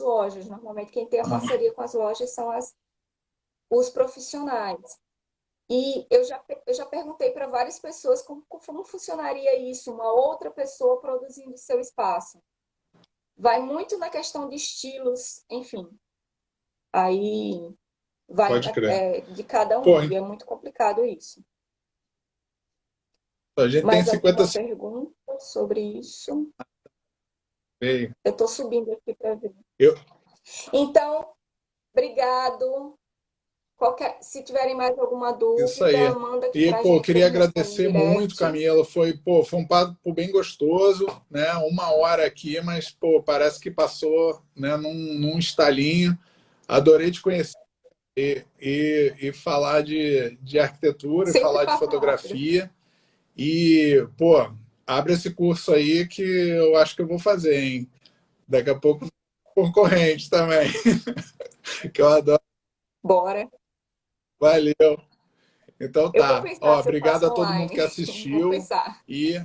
lojas. Normalmente, quem tem a parceria com as lojas são os profissionais. E eu já perguntei para várias pessoas como funcionaria isso, uma outra pessoa produzindo seu espaço. Vai muito na questão de estilos, enfim. Aí vai de cada um, e é muito complicado isso. A gente Mais tem alguma pergunta sobre isso? Eu estou subindo aqui para ver. Então, obrigado. Se tiverem mais alguma dúvida, manda aqui para a gente. Eu queria agradecer muito, Camila. Foi um papo bem gostoso, né? 1 hora aqui, mas parece que passou, né, num estalinho. Adorei te conhecer e falar de arquitetura, e falar de fotografia. Rápido. E, abre esse curso aí que eu acho que eu vou fazer, hein? Daqui a pouco concorrente também, que eu adoro. Bora. Valeu. Então Eu vou tá. Ó, pensar se eu obrigado faço a todo mundo online. que Vou assistiu pensar. e